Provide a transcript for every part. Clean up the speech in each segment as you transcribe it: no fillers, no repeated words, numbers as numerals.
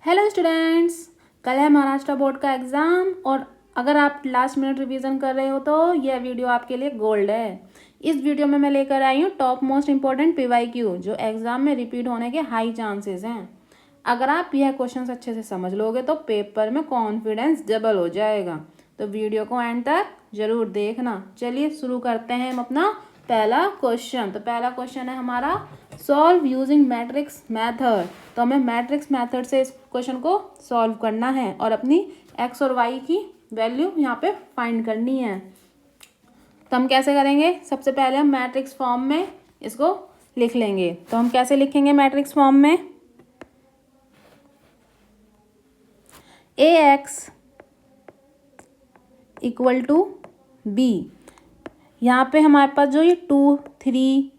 Hello students, कल है Maharashtra board का एग्ज़ाम और अगर आप लास्ट मिनट रिवीजन कर रहे हो तो यह वीडियो आपके लिए गोल्ड है। इस वीडियो में मैं लेकर आई हूँ टॉप मोस्ट इम्पॉर्टेंट पीवाईक्यू जो एग्ज़ाम में रिपीट होने के हाई चांसेस हैं। अगर आप यह क्वेश्चंस अच्छे से समझ लोगे तो पेपर में कॉन्फिडेंस डबल हो जाएगा। तो वीडियो को एंड तक जरूर देखना। चलिए शुरू करते हैं हम अपना पहला क्वेश्चन। तो पहला क्वेश्चन है हमारा सॉल्व यूजिंग मैट्रिक्स मेथड। तो हमें मैट्रिक्स मेथड से इस क्वेश्चन को सॉल्व करना है और अपनी एक्स और वाई की वैल्यू यहाँ पे फाइंड करनी है। तो हम कैसे करेंगे? सबसे पहले हम मैट्रिक्स फॉर्म में इसको लिख लेंगे। तो हम कैसे लिखेंगे मैट्रिक्स फॉर्म में? ए एक्स इक्वल टू बी। यहाँ पे हमारे पास जो ये 2, 3,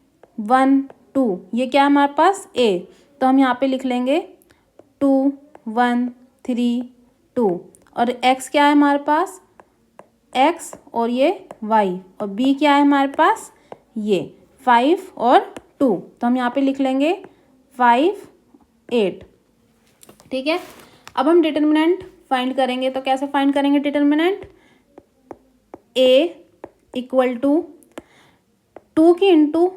1, 2 ये क्या है हमारे पास? ए। तो हम यहाँ पे लिख लेंगे 2, 1, 3, 2 और x क्या है हमारे पास? x और ये y और b क्या है हमारे पास? ये 5 और 2। तो हम यहाँ पे लिख लेंगे 5, 8। ठीक है। अब हम डिटर्मिनेंट फाइंड करेंगे। तो कैसे फाइंड करेंगे डिटर्मिनेंट? a इक्वल टू 2 की इंटू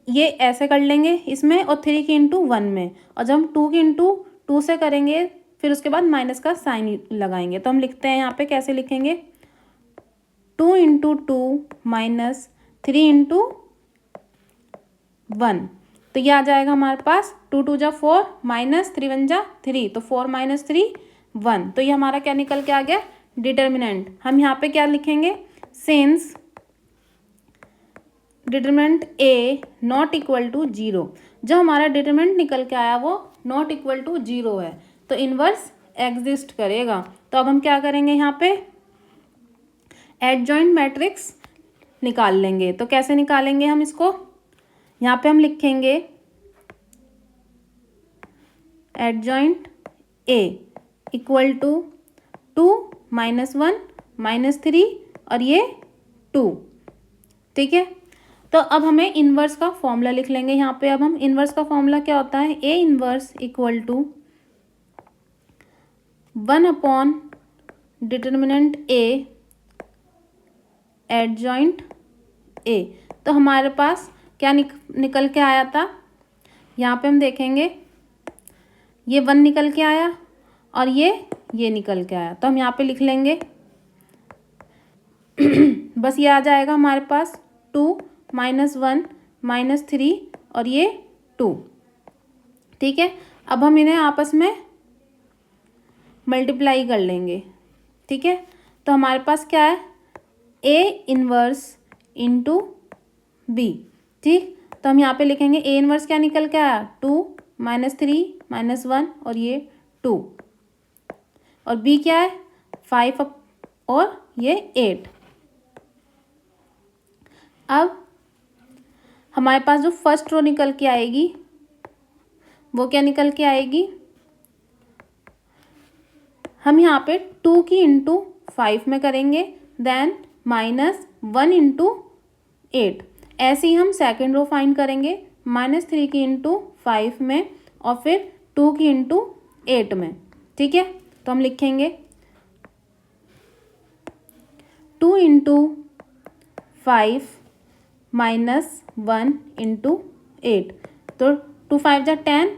ये ऐसे कर लेंगे इसमें और 3 की इंटू 1 में। और जब हम 2 की इंटू 2 से करेंगे फिर उसके बाद माइनस का साइन लगाएंगे। तो हम लिखते हैं यहाँ पे, कैसे लिखेंगे? 2 इंटू 2 माइनस 3 इंटू 1। तो ये आ जाएगा हमारे पास 2 2 जा 4 माइनस 3 1 जा 3। तो 4 माइनस 3 1। तो ये हमारा क्या निकल के आ गया? डिटर्मिनेंट। हम यहाँ पे क्या लिखेंगे? Since determinant A not equal to 0। जो हमारा डिटरमिनेंट निकल के आया वो नॉट इक्वल टू 0 है तो इन्वर्स एग्जिस्ट करेगा। तो अब हम क्या करेंगे? यहाँ पे एडजॉइंट मैट्रिक्स निकाल लेंगे। तो कैसे निकालेंगे हम इसको? यहाँ पे हम लिखेंगे adjoint A equal to 2 minus 1 minus 3 और ये 2। ठीक है। तो अब हमें इन्वर्स का फॉर्मूला लिख लेंगे यहाँ पे। अब हम इन्वर्स का फॉर्मूला क्या होता है? A inverse equal to 1 upon determinant A adjoint A. तो हमारे पास क्या निकल के आया था? यहाँ पे हम देखेंगे ये 1 निकल के आया और ये निकल के आया। तो हम यहाँ पे लिख लेंगे बस ये आ जाएगा हमारे पास 2 माइनस 1 माइनस 3 और ये 2। ठीक है। अब हम इन्हें आपस में मल्टीप्लाई कर लेंगे। ठीक है। तो हमारे पास क्या है? A inverse into B. ठीक। तो हम यहाँ पे लिखेंगे ए इन्वर्स क्या निकल के आया? 2 माइनस 3 माइनस 1 और ये 2 और बी क्या है? 5 और ये 8। अब हमारे पास जो फर्स्ट रो निकल के आएगी वो क्या निकल के आएगी? हम यहाँ पे 2 की इंटू 5 में करेंगे देन माइनस 1 इंटू 8। ऐसे ही हम सेकेंड रो फाइंड करेंगे माइनस 3 की इंटू 5 में और फिर 2 की इंटू 8 में। ठीक है। तो हम लिखेंगे 2 इंटू 5 माइनस 1 इंटू 8। तो 2 5 जा 10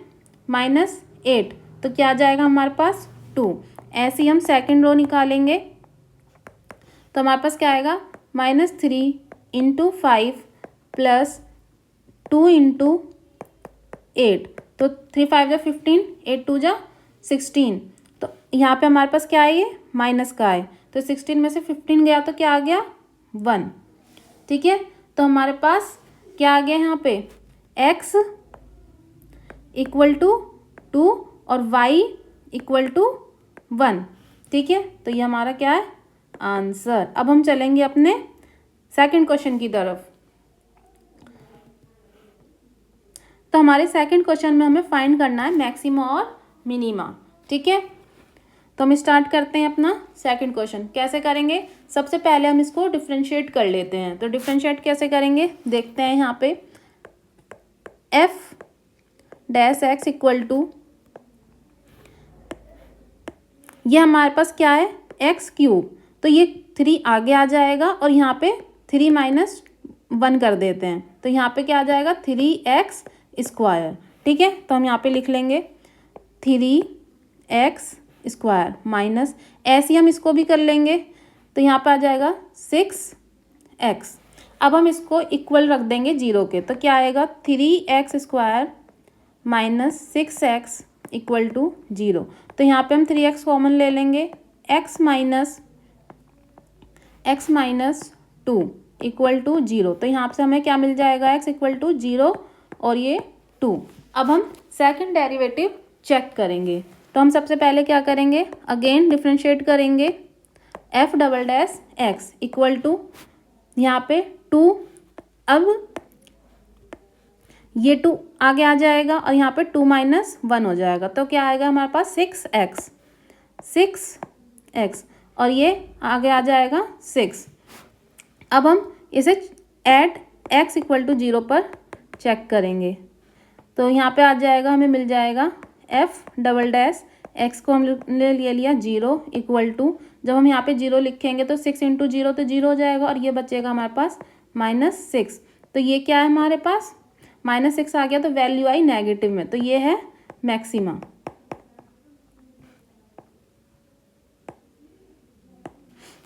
माइनस 8 तो क्या आ जाएगा हमारे पास? 2। ऐसे ही हम सेकेंड रो निकालेंगे तो हमारे पास क्या आएगा? Minus 3 into 5 plus 2 into 8। तो 3 5 जा 15 8 2 जा 16। तो यहाँ पे हमारे पास क्या है? ये माइनस का है तो 16 में से 15 गया तो क्या आ गया? 1। ठीक है। तो हमारे पास क्या आ गया यहाँ पे? x इक्वल टू 2 और y इक्वल टू 1। ठीक है। तो ये हमारा क्या है? आंसर। अब हम चलेंगे अपने सेकंड क्वेश्चन की तरफ। तो हमारे सेकंड क्वेश्चन में हमें फाइंड करना है मैक्सिमा और मिनिमा। ठीक है। तो हम स्टार्ट करते हैं अपना सेकंड क्वेश्चन। कैसे करेंगे? सबसे पहले हम इसको डिफ्रेंशिएट कर लेते हैं। तो डिफ्रेंशिएट कैसे करेंगे देखते हैं। यहाँ पे f dash x equal to ये हमारे पास क्या है, एक्स क्यूब, तो ये 3 आगे आ जाएगा और यहाँ पे 3 माइनस 1 कर देते हैं, तो यहाँ पे क्या आ जाएगा 3x स्क्वायर। ठीक है, तो हम यहाँ पे लिख लेंगे 3x स्क्वायर माइनस, ऐसे ही हम इसको भी कर लेंगे, तो यहाँ पे आ जाएगा 6x। अब हम इसको इक्वल रख देंगे 0 के, तो क्या आएगा 3x square minus 6x equal to 0। तो यहाँ पे हम 3x कॉमन ले लेंगे, x माइनस 2 इक्वल टू 0। तो यहाँ से हमें क्या मिल जाएगा, x इक्वल टू 0 और ये 2। अब हम सेकंड डेरिवेटिव चेक करेंगे, तो हम सबसे पहले क्या करेंगे, अगेन डिफ्रेंशिएट करेंगे f double dash x equal to यहाँ पे 2, अब ये 2 आगे आ जाएगा और यहाँ पे 2 माइनस 1 हो जाएगा, तो क्या आएगा हमारे पास 6x और ये आगे आ जाएगा 6। अब हम इसे एट x इक्वल टू 0 पर चेक करेंगे, तो यहाँ पे आ जाएगा, हमें मिल जाएगा f डबल डैश x को हम ले लिया 0 इक्वल टू, जब हम यहाँ पे 0 लिखेंगे तो 6 इंटू 0 तो 0 हो जाएगा और ये बचेगा हमारे पास -6। तो ये क्या है हमारे पास, -6 आ गया, तो वैल्यू आई नेगेटिव में, तो ये है मैक्सिमा।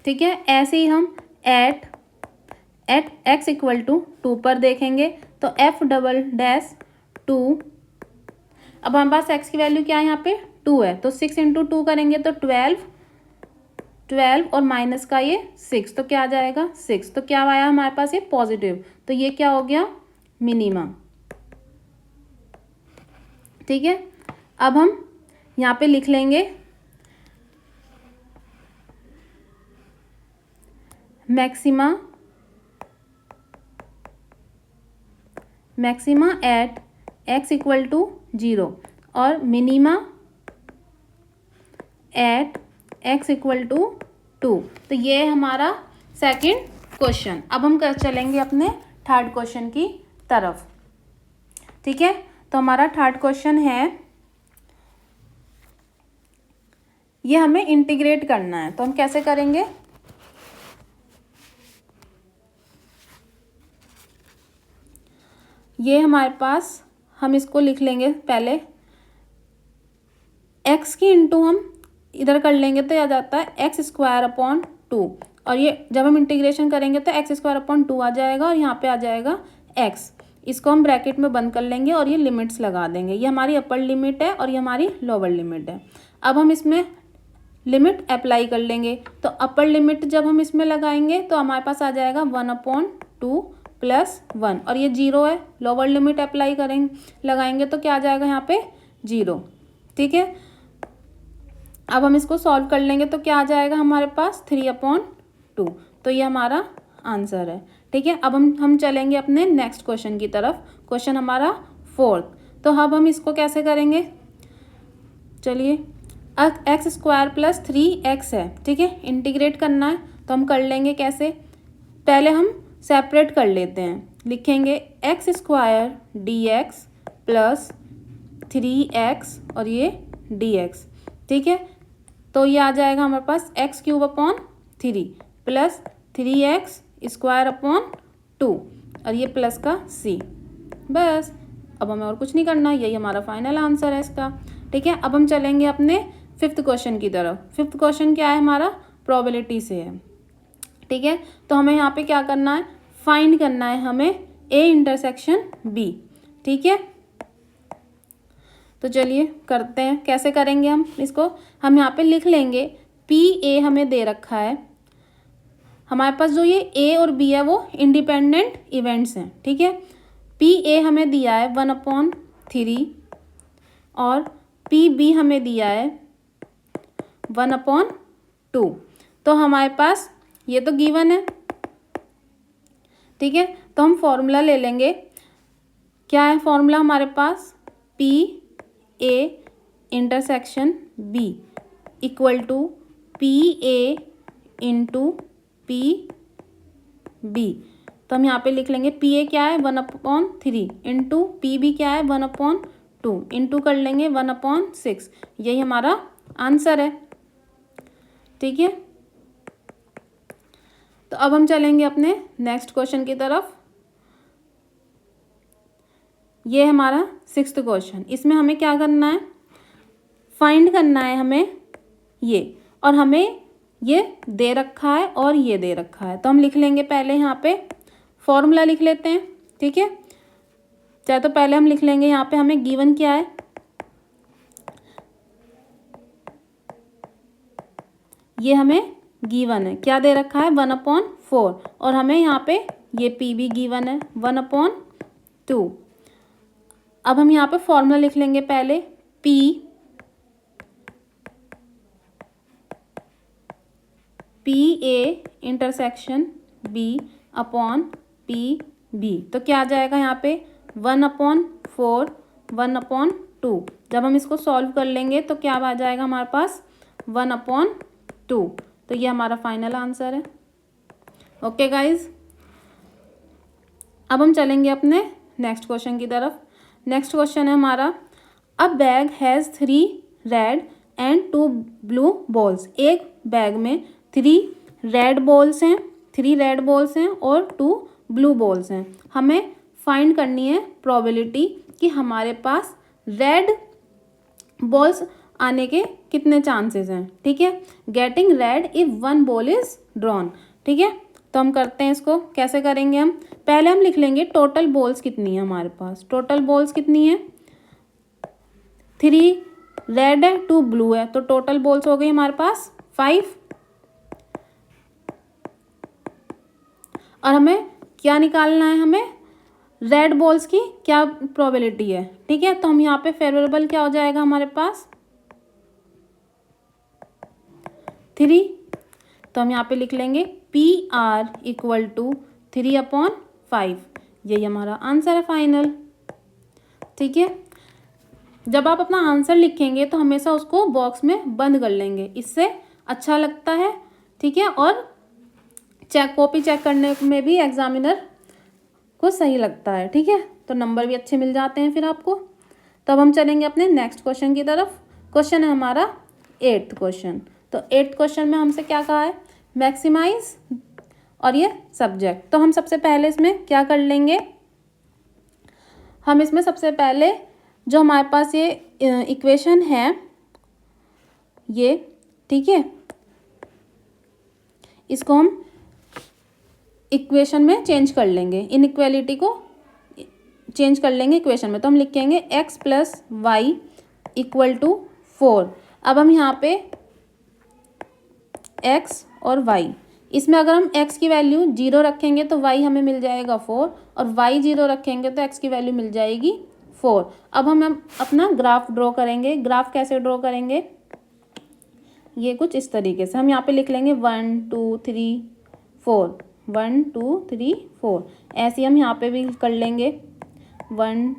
ठीक है, ऐसे ही हम एट x इक्वल टू 2 पर देखेंगे, तो f डबल डैश 2, अब हमारे पास x की वैल्यू क्या है, यहाँ पे 2 है, तो 6 इंटू 2 करेंगे तो 12 और माइनस का ये 6, तो क्या आ जाएगा 6, तो क्या आया हमारे पास ये पॉजिटिव, तो ये क्या हो गया मिनिमा। ठीक है, अब हम यहाँ पे लिख लेंगे maxima at x equal to 0 और minima at x equal to 2। तो ये है हमारा सेकंड क्वेश्चन। अब हम चलेंगे अपने थर्ड क्वेश्चन की तरफ। ठीक है, तो हमारा थर्ड क्वेश्चन है, ये हमें इंटीग्रेट करना है, तो हम कैसे करेंगे, ये हमारे पास, हम इसको लिख लेंगे पहले x की इंटू हम इधर कर लेंगे तो आ जाता है x स्क्वायर अपॉन 2, और ये जब हम इंटीग्रेशन करेंगे तो x स्क्वायर अपॉन 2 आ जाएगा और यहाँ पे आ जाएगा x। इसको हम ब्रैकेट में बंद कर लेंगे और ये लिमिट्स लगा देंगे, ये हमारी अपर लिमिट है और ये हमारी लोअर लिमिट है। अब हम इसमें लिमिट अप्लाई कर लेंगे, तो अपर लिमिट जब हम इसमें लगाएंगे तो हमारे पास आ जाएगा 1/2 प्लस 1 और ये 0 है। लोअर लिमिट अप्लाई करेंगे लगाएंगे तो क्या आ जाएगा यहाँ पे 0। ठीक है, अब हम इसको सॉल्व कर लेंगे तो क्या आ जाएगा हमारे पास 3/2, तो ये हमारा आंसर है। ठीक है, अब हम चलेंगे अपने नेक्स्ट क्वेश्चन की तरफ, क्वेश्चन हमारा फोर्थ। तो अब हम इसको कैसे करेंगे, चलिए x स्क्वायर प्लस 3x है, ठीक है, इंटीग्रेट करना है तो हम कर लेंगे कैसे, पहले हम सेपरेट कर लेते हैं, लिखेंगे x square dx plus 3x और ये dx। ठीक है, तो ये आ जाएगा हमारे पास x cube upon 3 plus 3x square upon 2 और ये प्लस का c। बस, अब हमें और कुछ नहीं करना, यही हमारा फाइनल आंसर है इसका। ठीक है, अब हम चलेंगे अपने फिफ्थ क्वेश्चन की तरफ। फिफ्थ क्वेश्चन क्या है हमारा, प्रोबेबिलिटी से है। ठीक है, तो हमें यहाँ पे क्या करना है, फाइंड करना है हमें a इंटरसेक्शन b। ठीक है, तो चलिए करते हैं, कैसे करेंगे हम इसको, हम यहाँ पे लिख लेंगे p a हमें दे रखा है, हमारे पास जो ये a और b है वो इंडिपेंडेंट इवेंट्स हैं। ठीक है, p a हमें दिया है 1/3 और p b हमें दिया है 1/2, तो हमारे पास ये तो गिवन है। ठीक है, तो हम फॉर्मूला ले लेंगे, क्या है फॉर्मूला हमारे पास, p a intersection b equal to p a into p b। तो हम यहाँ पे लिख लेंगे p a क्या है 1/3 इंटू p b क्या है 1/2 इंटू कर लेंगे 1/6, यही हमारा आंसर है। ठीक है। तो अब हम चलेंगे अपने नेक्स्ट क्वेश्चन की तरफ। ये हमारा 6th क्वेश्चन। इसमें हमें क्या करना है, फाइंड करना है हमें ये, और हमें ये दे रखा है और ये दे रखा है। तो हम लिख लेंगे पहले यहाँ पे फॉर्मूला लिख लेते हैं, ठीक है। चाहे तो पहले हम लिख लेंगे यहाँ पे हमें गिवन क्या है, ये हमें गिवन है, क्या दे रखा है 1/4, और हमें यहाँ पे ये पी भी गिवन है 1/2। अब हम यहाँ पे फॉर्मूला लिख लेंगे पहले, P A intersection B upon P B. तो क्या आ जाएगा यहाँ पे 1/4 1/2। जब हम इसको सॉल्व कर लेंगे तो क्या आ जाएगा हमारे पास 1/2। तो ये हमारा फाइनल आंसर है। ओके गाइज, अब हम चलेंगे अपने नेक्स्ट क्वेश्चन की तरफ। नेक्स्ट क्वेश्चन है हमारा, अ bag has 3 red and 2 blue balls. एक बैग में 3 रेड बॉल्स हैं और 2 ब्लू बॉल्स हैं। हमें फाइंड करनी है प्रोबेबिलिटी कि हमारे पास रेड बॉल्स आने के कितने चांसेस हैं, ठीक है। Getting red if 1 ball is drawn, ठीक है। तो हम करते हैं इसको, कैसे करेंगे हम, पहले हम लिख लेंगे टोटल बॉल्स कितनी है हमारे पास। टोटल बॉल्स कितनी है, 3 रेड है 2 ब्लू है, तो टोटल बॉल्स हो गई हमारे पास 5। और हमें क्या निकालना है, हमें रेड बॉल्स की क्या प्रोबेबिलिटी है, ठीक है। तो हम यहाँ पे फेवरेबल क्या हो जाएगा हमारे पास 3। तो हम यहाँ पे लिख लेंगे PR = 3/5। यही हमारा आंसर है फाइनल, ठीक है। जब आप अपना आंसर लिखेंगे तो हमेशा उसको बॉक्स में बंद कर लेंगे, इससे अच्छा लगता है, ठीक है। और कॉपी चेक करने में भी एग्जामिनर को सही लगता है, ठीक है। तो नंबर भी अच्छे मिल जाते हैं फिर आपको। तब हम चलेंगे अपने नेक्स्ट क्वेश्चन की तरफ। क्वेश्चन है हमारा 8th क्वेश्चन। तो 8th क्वेश्चन में हमसे क्या कहा है, मैक्सिमाइज और ये सब्जेक्ट। तो हम सबसे पहले इसमें क्या कर लेंगे, हम इसमें सबसे पहले जो हमारे पास ये इक्वेशन है ये, ठीक है, इसको हम इक्वेशन में चेंज कर लेंगे, इनइक्वालिटी को चेंज कर लेंगे इक्वेशन में। तो हम लिखेंगे x + y = 4। अब हम यहाँ पे x और y, इसमें अगर हम x की वैल्यू 0 रखेंगे तो y हमें मिल जाएगा 4, और y 0 रखेंगे तो x की वैल्यू मिल जाएगी 4। अब हम अपना ग्राफ ड्रॉ करेंगे। ग्राफ कैसे ड्रॉ करेंगे, ये कुछ इस तरीके से हम यहाँ पे लिख लेंगे 1 2 3 4 1 2 3 4। ऐसे हम यहाँ पे भी कर लेंगे 1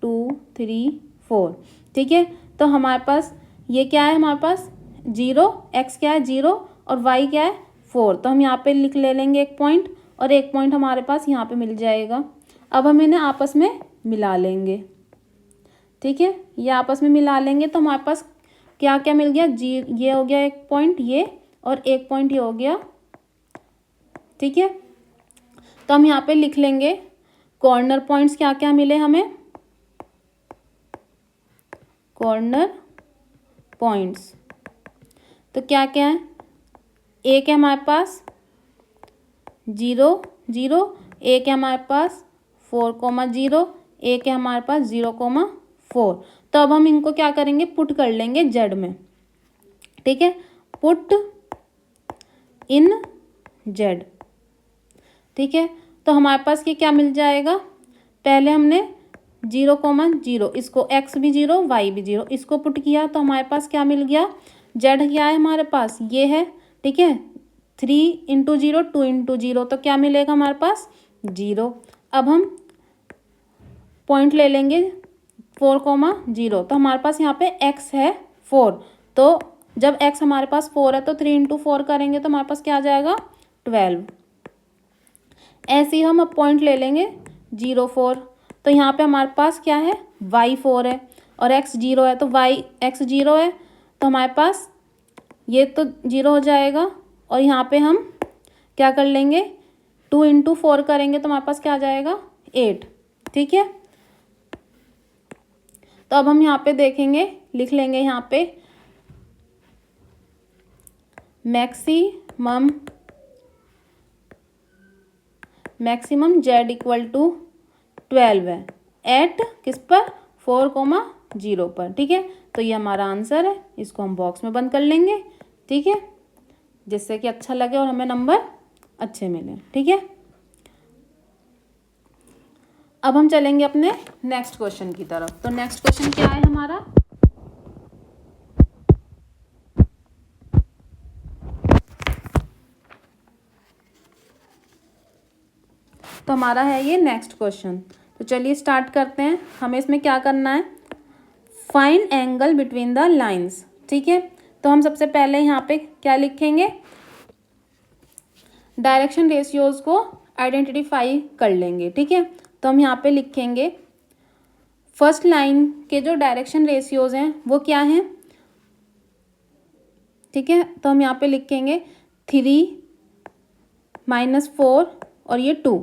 2 3 4, ठीक है। तो हमारे पास ये क्या है, हमारे पास 0, x क्या है 0 और y क्या है 4। तो हम यहाँ पे ले लेंगे एक पॉइंट, और एक पॉइंट हमारे पास यहाँ पे मिल जाएगा। अब हम इन्हें आपस में मिला लेंगे, ठीक है। ये आपस में मिला लेंगे तो हमारे पास क्या क्या मिल गया, ये हो गया एक पॉइंट ये, और एक पॉइंट ये हो गया, ठीक है। तो हम यहाँ पे लिख लेंगे कॉर्नर पॉइंट्स क्या क्या मिले हमें, कॉर्नर पॉइंट्स तो क्या क्या है, एक है हमारे पास 0 0, एक है हमारे पास 4,0, एक है हमारे पास 0,4। तो अब हम इनको क्या करेंगे, पुट कर लेंगे जेड में, ठीक है, पुट इन जेड, ठीक है। तो हमारे पास ये क्या मिल जाएगा, पहले हमने 0,0, इसको x भी 0 y भी 0, इसको पुट किया तो हमारे पास क्या मिल गया, z क्या है हमारे पास ये है, ठीक है। 3 × 0 2 × 0, तो क्या मिलेगा हमारे पास 0। अब हम पॉइंट ले लेंगे 4,0, तो हमारे पास यहाँ पे x है 4। तो जब x हमारे पास 4 है तो 3 × 4 करेंगे तो हमारे पास क्या आ जाएगा 12। ऐसे ही हम अब पॉइंट ले लेंगे 0 4, तो यहाँ पे हमारे पास क्या है y 4 है और x 0 है, तो x 0 है तो हमारे पास ये तो 0 हो जाएगा और यहाँ पे हम क्या कर लेंगे 2 इंटू 4 करेंगे तो हमारे पास क्या आ जाएगा 8। ठीक है, तो अब हम यहाँ पे देखेंगे, लिख लेंगे यहाँ पे मैक्सिमम z इक्वल टू 12 है एट किस पर 4,0 पर। ठीक है, तो ये हमारा आंसर है, इसको हम बॉक्स में बंद कर लेंगे। ठीक है, जिससे कि अच्छा लगे और हमें नंबर अच्छे मिले। ठीक है, अब हम चलेंगे अपने नेक्स्ट क्वेश्चन की तरफ। तो नेक्स्ट क्वेश्चन क्या है हमारा, तो हमारा है ये नेक्स्ट क्वेश्चन। तो चलिए स्टार्ट करते हैं। हमें इसमें क्या करना है, find angle between the lines. ठीक है, तो हम सबसे पहले यहाँ पे क्या लिखेंगे, डायरेक्शन रेशियोज को आइडेंटिफाई कर लेंगे। ठीक है, तो हम यहाँ पे लिखेंगे फर्स्ट लाइन के जो डायरेक्शन रेशियोज हैं वो क्या हैं। ठीक है, तो हम यहाँ पे लिखेंगे 3 -4 और ये 2।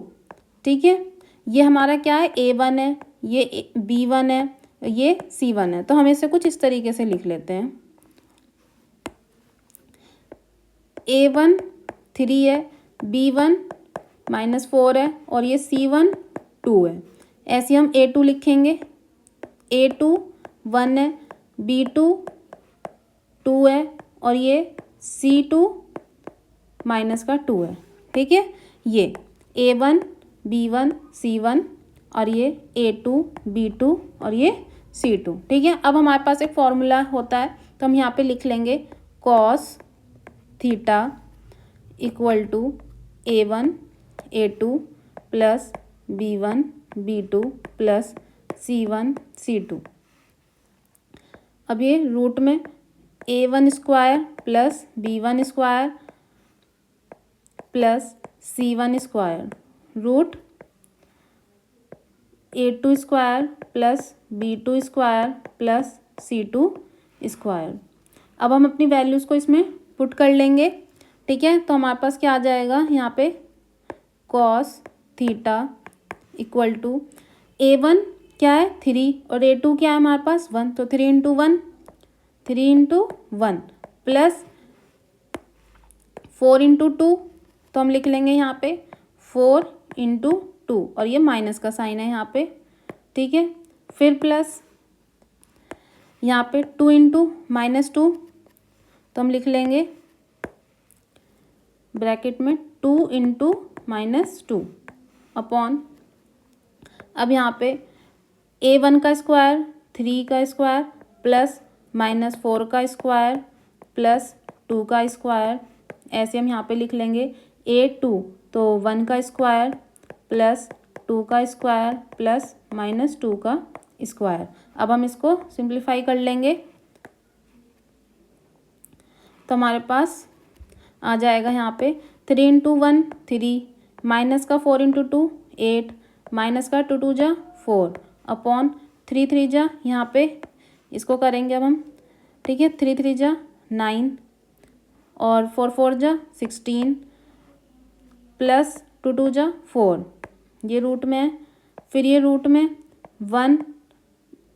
ठीक है, ये हमारा क्या है A1 है, ये B1 है, ये C1 है। तो हम इसे कुछ इस तरीके से लिख लेते हैं, A1 3 है, B1 -4 है और ये C1 2 है। ऐसे हम A2 लिखेंगे, A2 1 है, B2 2 है और ये C2 -2 है। ठीक है, ये A1 B1 C1 और ये A2 B2 और ये C2। ठीक है, अब हमारे पास एक फॉर्मूला होता है, तो हम यहाँ पे लिख लेंगे cos theta equal to A1 A2 plus B1 B2 plus C1 C2। अब ये रूट में A1 square plus B1 square plus C1 square root A2 square plus B2 square plus C2 square. अब हम अपनी वैल्यूज़ को इसमें put कर लेंगे। ठीक है, तो हमारे पास क्या आ जाएगा यहाँ पे cos theta equal to A1 क्या है 3 और A2 क्या है हमारे पास 1, तो 3 इंटू 1 प्लस 4 इंटू 2, तो हम लिख लेंगे यहाँ पे 4 इंटू 2 और ये माइनस का साइन है यहाँ पे। ठीक है, फिर प्लस यहाँ पे 2 इंटू -2, तो हम लिख लेंगे ब्रैकेट में 2 इंटू -2 अपॉन, अब यहाँ पे A1 का स्क्वायर 3 का स्क्वायर प्लस -4 का स्क्वायर प्लस 2 का स्क्वायर। ऐसे हम यहाँ पे लिख लेंगे A2 तो 1 का स्क्वायर प्लस 2 का स्क्वायर प्लस -2 का स्क्वायर। अब हम इसको सिंप्लीफाई कर लेंगे, तो हमारे पास आ जाएगा यहाँ पे 3 इंटू 1 3 माइनस का 4 इंटू 2 8 माइनस का 2 2 जा 4 अपॉन 3 3 जा, यहाँ पे इसको करेंगे अब हम। ठीक है, 3 3 जा 9 और 4 4 जा 16 प्लस 2 2 जा 4, ये रूट में है। फिर ये रूट में 1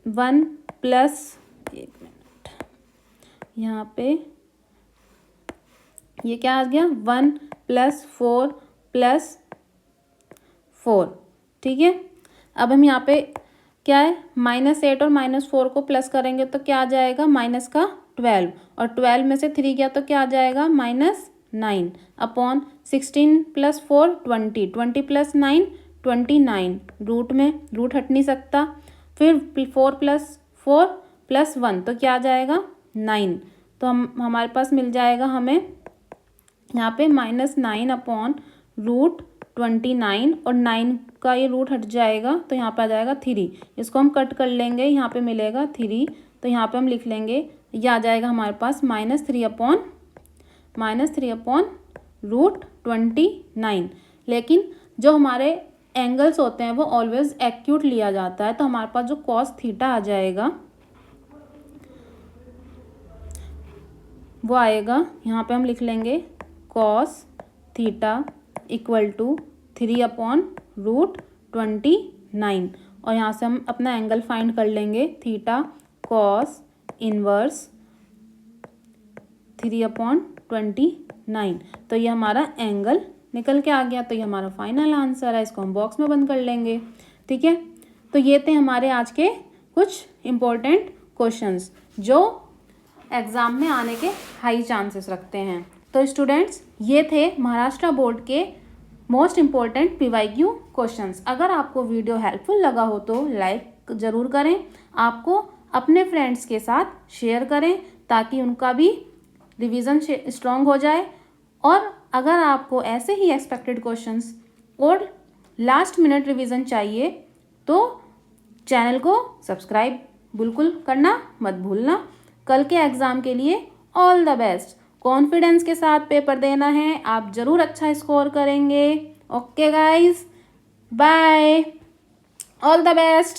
1 प्लस, एक मिनट, यहाँ पे ये क्या आ गया 1 प्लस 4 प्लस 4। ठीक है, अब हम यहाँ पे क्या है -8 और -4 को प्लस करेंगे तो क्या आ जाएगा माइनस का 12 और 12 में से 3 गया तो क्या आ जाएगा -9 अपॉन 16 प्लस 4 20 20 प्लस 9 29, रूट में रूट हट नहीं सकता। फिर 4 प्लस 4 प्लस 1 तो क्या आ जाएगा 9, तो हमारे पास मिल जाएगा हमें यहाँ पे -9 अपॉन रूट 29 और 9 का ये रूट हट जाएगा तो यहाँ पे आ जाएगा 3। इसको हम कट कर लेंगे, यहाँ पे मिलेगा 3, तो यहाँ पे हम लिख लेंगे ये आ जाएगा हमारे पास -3 अपॉन रूट 29। लेकिन जो हमारे एंगल्स होते हैं वो ऑलवेज एक्यूट लिया जाता है, तो हमारे पास जो cos थीटा आ जाएगा वो आएगा, यहाँ पे हम लिख लेंगे cos थीटा इक्वल टू 3/√29 और यहाँ से हम अपना एंगल फाइंड कर लेंगे थीटा cos इनवर्स 3/29। तो ये हमारा एंगल निकल के आ गया। तो ये हमारा फाइनल आंसर है, इसको हम बॉक्स में बंद कर लेंगे। ठीक है, तो ये थे हमारे आज के कुछ इम्पोर्टेंट क्वेश्चंस जो एग्ज़ाम में आने के हाई चांसेस रखते हैं। तो स्टूडेंट्स, ये थे महाराष्ट्र बोर्ड के मोस्ट इम्पॉर्टेंट PYQ क्वेश्चंस। अगर आपको वीडियो हेल्पफुल लगा हो तो लाइक ज़रूर करें, आपको अपने फ्रेंड्स के साथ शेयर करें ताकि उनका भी रिवीजन स्ट्रॉन्ग हो जाए। और अगर आपको ऐसे ही एक्सपेक्टेड क्वेश्चंस और लास्ट मिनट रिवीजन चाहिए तो चैनल को सब्सक्राइब बिल्कुल करना मत भूलना। कल के एग्ज़ाम के लिए ऑल द बेस्ट। कॉन्फिडेंस के साथ पेपर देना है, आप ज़रूर अच्छा स्कोर करेंगे। Okay guys, bye, all the best.